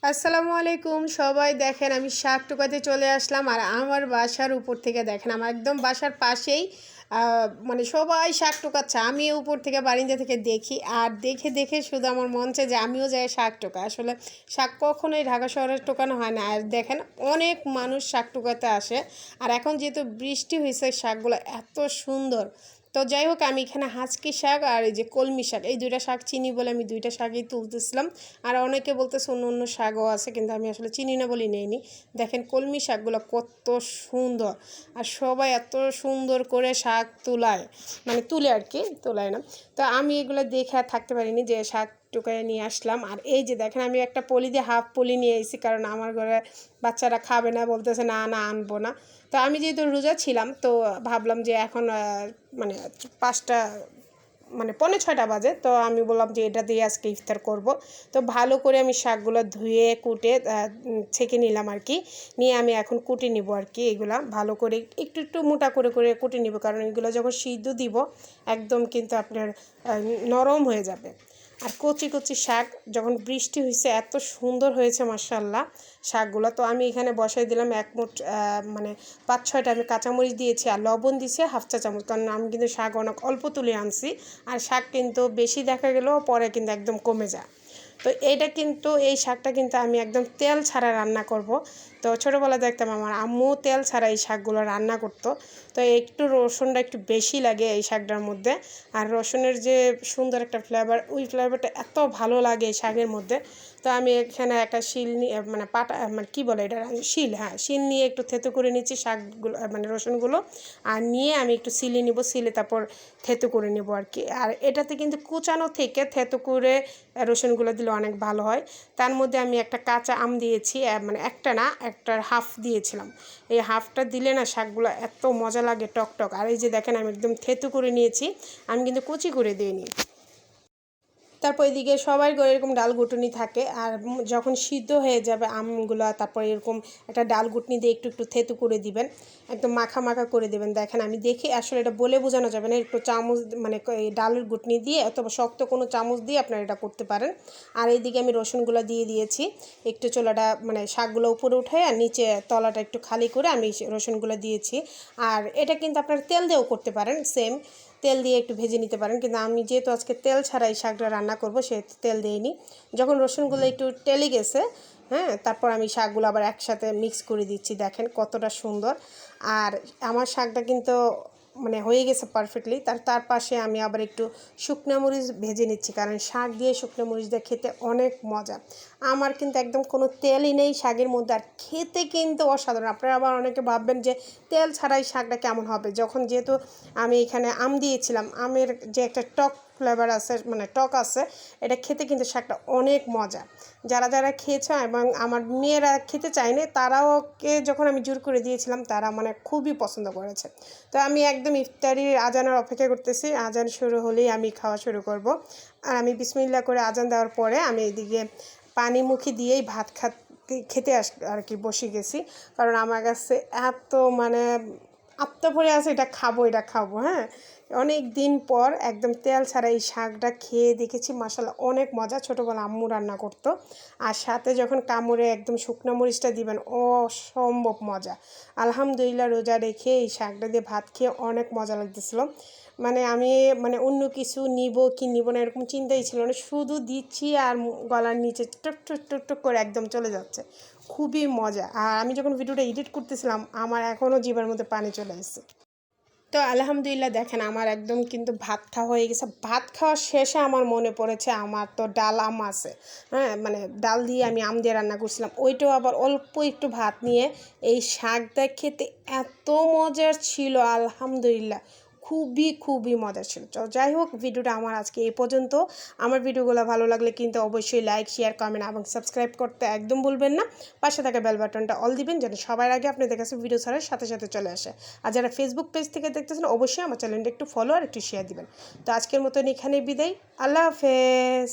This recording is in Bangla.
আসসালামু আলাইকুম সবাই দেখেন আমি শাক টুকাতে চলে আসলাম আর আমার বাসার উপর থেকে দেখেন আমার একদম বাসার পাশেই মানে সবাই শাক টুকাচ্ছে আমি উপর থেকে বারিন্দা থেকে দেখি আর দেখে দেখে শুধু আমার মন চায় যে আমিও যাই শাক টোকা আসলে শাক কখনোই ঢাকা শহরে টোকানো হয় না আর দেখেন অনেক মানুষ শাক টুকাতে আসে আর এখন যেহেতু বৃষ্টি হয়েছে শাকগুলো এত সুন্দর তো যাই হোক আমি এখানে হাঁচকি শাক আর এই যে কলমি শাক এই দুইটা শাক চিনি বলে আমি দুইটা শাকই তুলতেছিলাম আর অনেকে বলতেছে অন্য অন্য শাকও আছে কিন্তু আমি আসলে চিনি না বলি নেইনি দেখেন কলমি শাকগুলো কত সুন্দর আর সবাই এত সুন্দর করে শাক তুলায় মানে তুলে আর কি তোলায় না তো আমি এগুলো দেখে আর থাকতে পারিনি যে শাক টুকায় নিয়ে আসলাম আর এই যে দেখেন আমি একটা পলি দিয়ে হাফ পলি নিয়ে এসেছি কারণ আমার ঘরে বাচ্চারা খাবে না বলতেছে না না আনবো না তো আমি যেহেতু রোজা ছিলাম তো ভাবলাম যে এখন মানে 5টা মানে 5:45 বাজে তো আমি বললাম যে এটা দিয়ে আজকে ইফতার করব তো ভালো করে আমি শাকগুলো ধুয়ে কুটে ছেঁকে নিলাম আর কি নিয়ে আমি এখন কুটে নিব আর কি এগুলা ভালো করে একটু একটু মোটা করে করে কুটে নিব কারণ এগুলো যখন সিদ্ধ দিব একদম কিন্তু আপনার নরম হয়ে যাবে আর কচি কচি শাক যখন বৃষ্টি হয়েছে এত সুন্দর হয়েছে মাশাআল্লাহ শাকগুলো তো আমি এখানে বসাই দিলাম এক মুঠ মানে 5-6টা আমি কাঁচামরিচ দিয়েছি আর লবণ দিয়েছি হাফ চা চামচ কারণ আমি কিন্তু শাক অনেক অল্প তুলে আনছি আর শাক কিন্তু বেশি দেখা গেলেও পরে কিন্তু একদম কমে যায় তো এইটা কিন্তু এই শাকটা কিন্তু আমি একদম তেল ছাড়া রান্না করব তো ছোটোবেলা দেখতাম আমার আম্মু তেল ছাড়া এই শাকগুলো রান্না করতো তো একটু রসুনটা একটু বেশি লাগে এই শাকটার মধ্যে আর রসুনের যে সুন্দর একটা ফ্লেভার ওই ফ্লেভারটা এত ভালো লাগে এই শাকের মধ্যে তো আমি এখানে একটা শিল নিয়ে মানে পাটা মানে কী বলে এটা শিল হ্যাঁ শিল নিয়ে একটু থেতো করে নিচ্ছি শাকগুলো মানে রসুনগুলো আর নিয়ে আমি একটু সিলে নিব সিলে তারপর থেতো করে নেব আর কি আর এটাতে কিন্তু কুচানো থেকে থেতো করে রসুনগুলো দিলে অনেক ভালো হয় তার মধ্যে আমি একটা কাঁচা আম দিয়েছি মানে একটা না একটার হাফ দিয়েছিলাম এই হাফটা দিলে না শাকগুলো এত মজা লাগে টক টক আর এই যে দেখেন আমি একদম থেতো করে নিয়েছি আমি কিন্তু কুচি করে দিইনি তারপর এদিকে সবার ঘরে এরকম ডাল ঘুটুনি থাকে আর যখন সিদ্ধ হয়ে যাবে আমগুলো তারপর এরকম একটা ডাল ঘুটনি দিয়ে একটু একটু থেতু করে দিবেন একদম মাখা মাখা করে দেবেন দেখেন আমি দেখে আসলে এটা বলে বোঝানো যাবে না একটু চামচ মানে এই ডালের ঘুটনি দিয়ে অথবা শক্ত কোনো চামচ দিয়ে আপনারা এটা করতে পারেন আর এইদিকে আমি রসুনগুলো দিয়ে দিয়েছি একটু চোলাটা মানে শাকগুলো উপরে উঠে আর নিচে তলাটা একটু খালি করে আমি রসুনগুলো দিয়েছি আর এটা কিন্তু আপনারা তেল দিয়েও করতে পারেন সেম তেল দিয়ে একটু ভেজে নিতে পারেন কিন্তু আমি যেহেতু আজকে তেল ছাড়াই শাকটা রান্না করব সেহেতু তেল দিইনি যখন রসুনগুলো একটু টেলে গেছে হ্যাঁ তারপর আমি শাকগুলো আবার একসাথে মিক্স করে দিচ্ছি দেখেন কতটা সুন্দর আর আমার শাকটা কিন্তু মানে হয়ে গেছে পারফেক্টলি তার পাশে আমি আবার একটু শুকনো মরিচ ভেজে নিচ্ছি কারণ শাক দিয়ে শুকনো মরিচ দিয়ে খেতে অনেক মজা আমার কিন্তু একদম কোনো তেলই নেই শাকের মধ্যে আর খেতে কিন্তু অসাধারণ আপনারা আবার অনেকে ভাববেন যে তেল ছাড়াই শাকটা কেমন হবে যখন যেহেতু আমি এখানে আম দিয়েছিলাম আমের যে একটা টক ফ্লেভার আছে মানে টক আছে এটা খেতে কিন্তু শাকটা অনেক মজা যারা যারা খেয়েছে এবং আমার মেয়েরা খেতে চায়নি তারাওকে যখন আমি জোর করে দিয়েছিলাম তারা মানে খুবই পছন্দ করেছে তো আমি একদম ইফতারির আজানের অপেক্ষা করতেছি আজান শুরু হলেই আমি খাওয়া শুরু করব আর আমি বিসমিল্লাহ করে আজান দেওয়ার পরে আমি এদিকে পানি মুখে দিয়েই ভাত খেতে আর কি বসে গেছি কারণ আমার কাছে এত মানে আত্মা ভরে আছে এটা খাবো হ্যাঁ অনেক দিন পর একদম তেল ছাড়া এই শাকটা খেয়ে দেখেছি মাশাআল্লাহ অনেক মজা ছোটোবেলা আম্মু রান্না করতো আর সাথে যখন কামড়ে একদম শুকনো মরিচটা দিবেন অসম্ভব মজা আলহামদুলিল্লাহ রোজা রেখে এই শাকটা দিয়ে ভাত খেয়ে অনেক মজা লাগতেছিল মানে আমি মানে অন্য কিছু নিব কি নিব না এরকম চিন্তাই ছিল না শুধু দিচ্ছি আর গলার নিচে টুক টুক টুক টুক করে একদম চলে যাচ্ছে খুবই মজা আর আমি যখন ভিডিওটা এডিট করতেছিলাম আমার এখনও জিভের মধ্যে পানি চলে আসছে তো আলহামদুলিল্লাহ দেখেন আমার একদম কিন্তু ভাত খাওয়া হয়ে গেছে ভাত খাওয়ার শেষে আমার মনে পড়েছে আমার তো ডাল আম আছে হ্যাঁ মানে ডাল দিয়ে আমি আম দিয়ে রান্না করছিলাম ওইটাও আবার অল্প একটু ভাত নিয়ে এই শাকটা খেতে এত মজার ছিল আলহামদুলিল্লাহ খুবই মজার ছিল তো যাই হোক ভিডিওটা আমার আজকে এই পর্যন্ত আমার ভিডিওগুলো ভালো লাগলে কিন্তু অবশ্যই লাইক শেয়ার কমেন্ট এবং সাবস্ক্রাইব করতে একদম ভুলবেন না পাশে থাকা বেল বাটনটা অল দিবেন যেন সবার আগে আপনাদের কাছে ভিডিও ছাড়ার সাথে সাথে চলে আসে আর যারা ফেসবুক পেজ থেকে দেখতেছেন অবশ্যই আমার চ্যানেলটা একটু ফলো আর একটু শেয়ার দিবেন তো আজকের মতন এখানে বিদায় আল্লাহ হাফেজ।